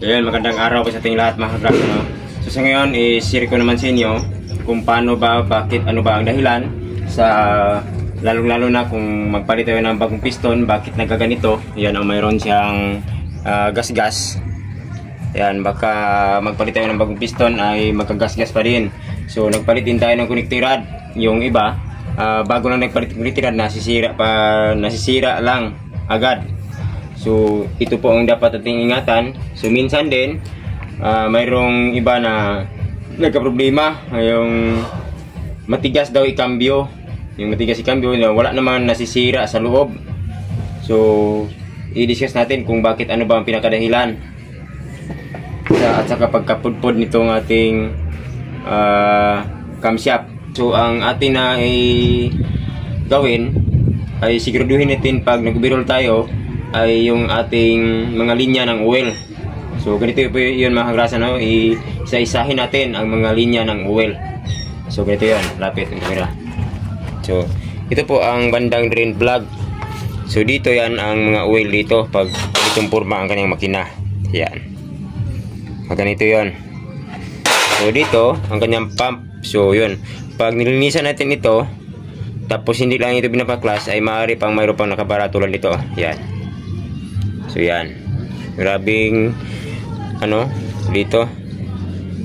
So yun, magandang araw po sa ating lahat mga kagrabs, no? So sa ngayon, i-share ko naman sa inyo kung paano ba, bakit, ano ba ang dahilan sa lalong-lalo na kung magpalit tayo ng bagong piston, bakit nagaganito. Yan, mayroon siyang gas-gas. Yan, baka magpalit tayo ng bagong piston ay magkagas-gas pa din. So nagpalit din tayo ng connecting rod. Yung iba, bago lang nagpalit ng connecting rod, nasisira lang agad. So ito po ang dapat ating ingatan. So minsan din mayroong iba na nagka-problema, yung matigas daw i-cambio. Yung matigas i-cambio, wala naman nasisira sa loob. So i-discuss natin kung bakit, ano ba ang pinakadahilan at saka pagkapudpod nitong ating camshaft. So ang atin na gawin ay siguraduhin natin pag nag-overhaul tayo ay yung ating mga linya ng oil. So ganito po yun mga kagrasa, no? Isa-isahin natin ang mga linya ng oil. So ganito yun, lapit ang camera. So ito po ang bandang drain plug. So dito yan ang mga oil dito pag itong porma ang kanyang makina. Yan, ganito yun. So dito ang kanyang pump. So yun, pag nilinisan natin ito, tapos hindi lang ito pinapaklas, ay maaari pang mayroon pang nakabara tulad nito. Yan. So yan, grabing ano dito,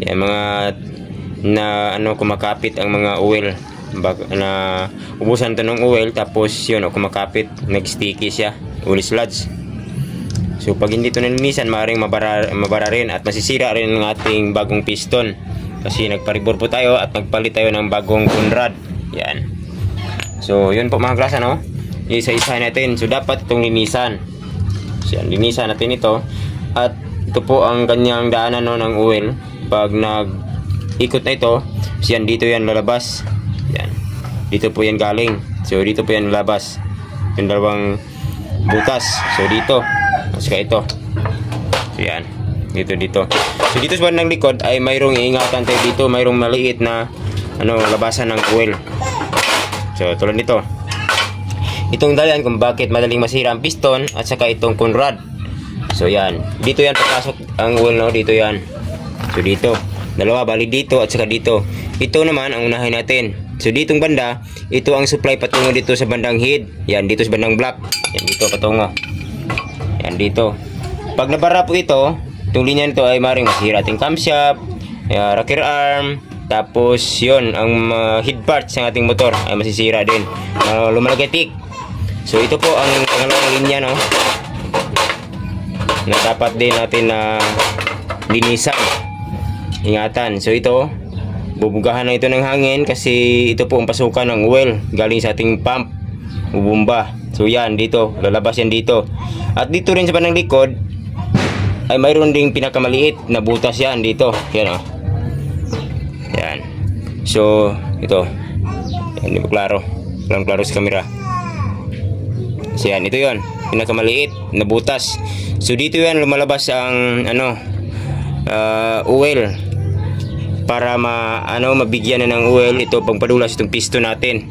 yan mga na kumakapit ang mga oil, na ubusan to ng oil, tapos yun kumakapit, nag-sticky siya, oil sludge. So pag hindi ito nilinisan, maaaring mabara rin at masisira rin ang ating bagong piston, kasi nagparibor po tayo at nagpalit tayo ng bagong Conrad. Yan. So yun po mga klasa, no? Isa-isahin natin. So dapat itong linisan. So yan, linisan natin ito. At ito po ang kanyang daanan, no, ng oil. Pag nag-ikot na ito, so yan, dito yan lalabas. Yan. Dito po yan galing. So dito po yan lalabas. Yung dalawang butas. So dito. Saka ito. So yan. Dito. So dito sa bandang likod ay mayroong iingatan tayo dito. Mayroong maliit na labasan ng oil. So tulad nito. Itong dahilan kung bakit madaling masira ang piston at saka itong Conrad. So yan, dito yan papasok ang oil, no? Dito yan. So dito, dalawa, bali dito at saka dito. Ito naman ang unahin natin. So ditong banda, ito ang supply patungo dito sa bandang head. Yan, dito sa bandang block. Yan, dito patungo. Yan, dito. Pag nabara po ito, itong linya nito ay maring masira ating camshaft, rocker arm, tapos yun, ang head parts ng ating motor ay masisira din. Lumalagatik. So ito po ang pangalawang linya, no, na dapat din natin na linisan, ingatan. So ito, bubugahan na ito ng hangin kasi ito po ang pasukan ng oil galing sa ating pump, bubumba. So yan, dito, lalabas yan dito. At dito rin sa bandang likod ay mayroon ding pinakamaliit na butas yan dito. Yan, oh. Yan. So ito, yan, di ba klaro? Klaro sa camera. So yan, ito yon, pinakamaliit na butas. So dito yan lumalabas ang oil para mabigyan na ng oil ito pangpadulas itong piston natin.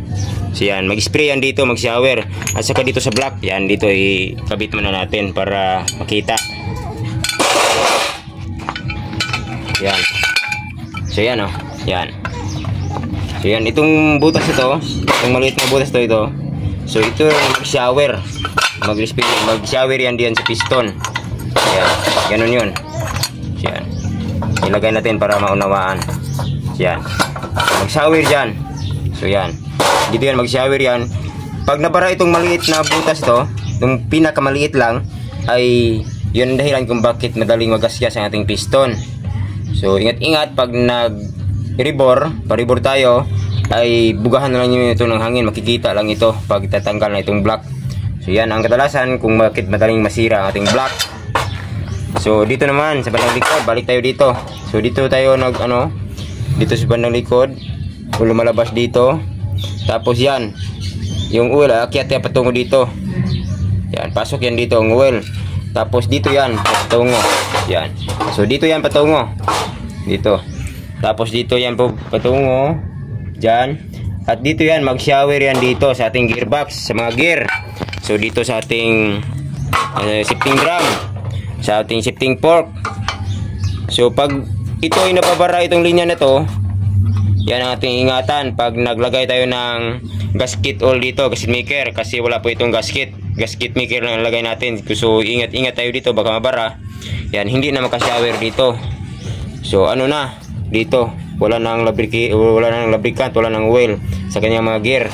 So yan, mag-spray yan dito, mag-shower. At saka dito sa block, yan dito ikabit muna natin para makita. Yan. So yan, oh. Yan. So yan, itong butas ito, itong maliit na butas ito. So ito mag-shower. Mag-shower yan diyan sa piston. Yan. Ganun yun. Yan. Ilagay natin para maunawaan. Yan. Mag-shower dyan. So yan. Dito yan, mag-shower yan. Pag nabara itong maliit na butas to, itong pinakamaliit lang, ay yun ang dahilan kung bakit madaling magasgas ang ating piston. So ingat-ingat pag paribor tayo, ay bugahan na lang nyo ito ng hangin. Makikita lang ito pag tatanggal na itong block. So yan ang kadalasan kung bakit madaling masira ang ating block. So dito naman sa bandang likod, balik tayo dito. So dito tayo dito sa bandang likod, lumalabas dito. Tapos yan, yung oil akyat yan patungo dito. Yan, pasok yan dito ang oil. Tapos dito yan patungo. Yan. So dito yan patungo. Dito. Tapos dito yan po patungo dyan. At dito yan, mag-shower yan dito sa ating gearbox, sa mga gear. So dito sa ating shifting drum, sa ating shifting fork, So pag ito ay nababara itong linya na to, yan ang ating ingatan pag naglagay tayo ng gasket oil dito, gasket maker, kasi wala po itong gasket maker lang lagay natin. So ingat tayo dito, baka mabara. Yan, hindi na makashower dito. So ano na dito, wala nang lubricant, wala nang oil sa kanyang mga gear.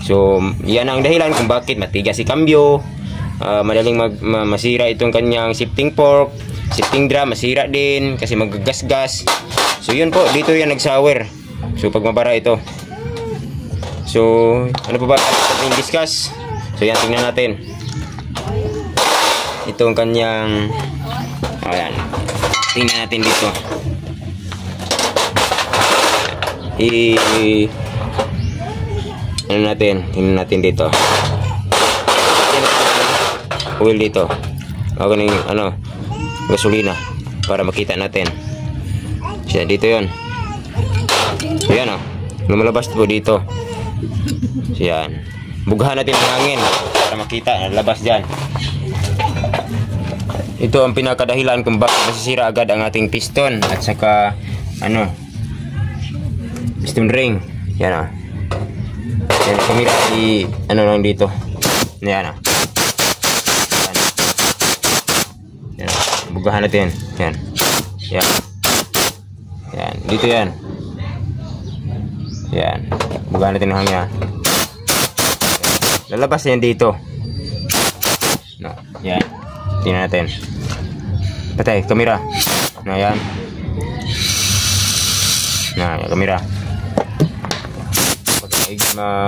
So yan ang dahilan kung bakit matigas si cambio, madaling masira itong kanyang shifting fork, shifting drum masira din kasi maggasgas. So yun po, dito yan nag-shower. So pag mabara ito. So ano pa ba ating discuss? So yan, tingnan natin itong kanyang, ayan, tingnan natin dito. Tingnan natin dito. Oil dito. Ako ng gasolina para makita natin. Siya dito 'yon. So yan lumalabas po dito. So yan. Bughan natin ang hangin para makita labas diyan. Ito ang pinakadahilan kung bakit masisira agad ang ating piston at saka piston ring. Yan yan, kamera lang dito. Yan yan, bugahan natin. Yan. Dito yan. Yan. Bugahan natin ng hangin. Lalabas yan dito. Yan. Tingnan natin. Patay, kamera. Yan. Yung kamera.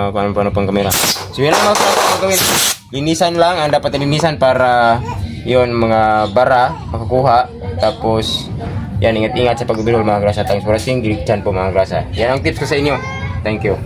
Paano pang kamera. So yan ang mga gawin. Linisan lang ang dapat linisan para yon mga bara makakuha. Tapos yan, ingat-ingat sa pagbibiro mga grasa. Thanks for watching. Diretsan po mga grasa. Yan ang tips ko sa inyo. Thank you.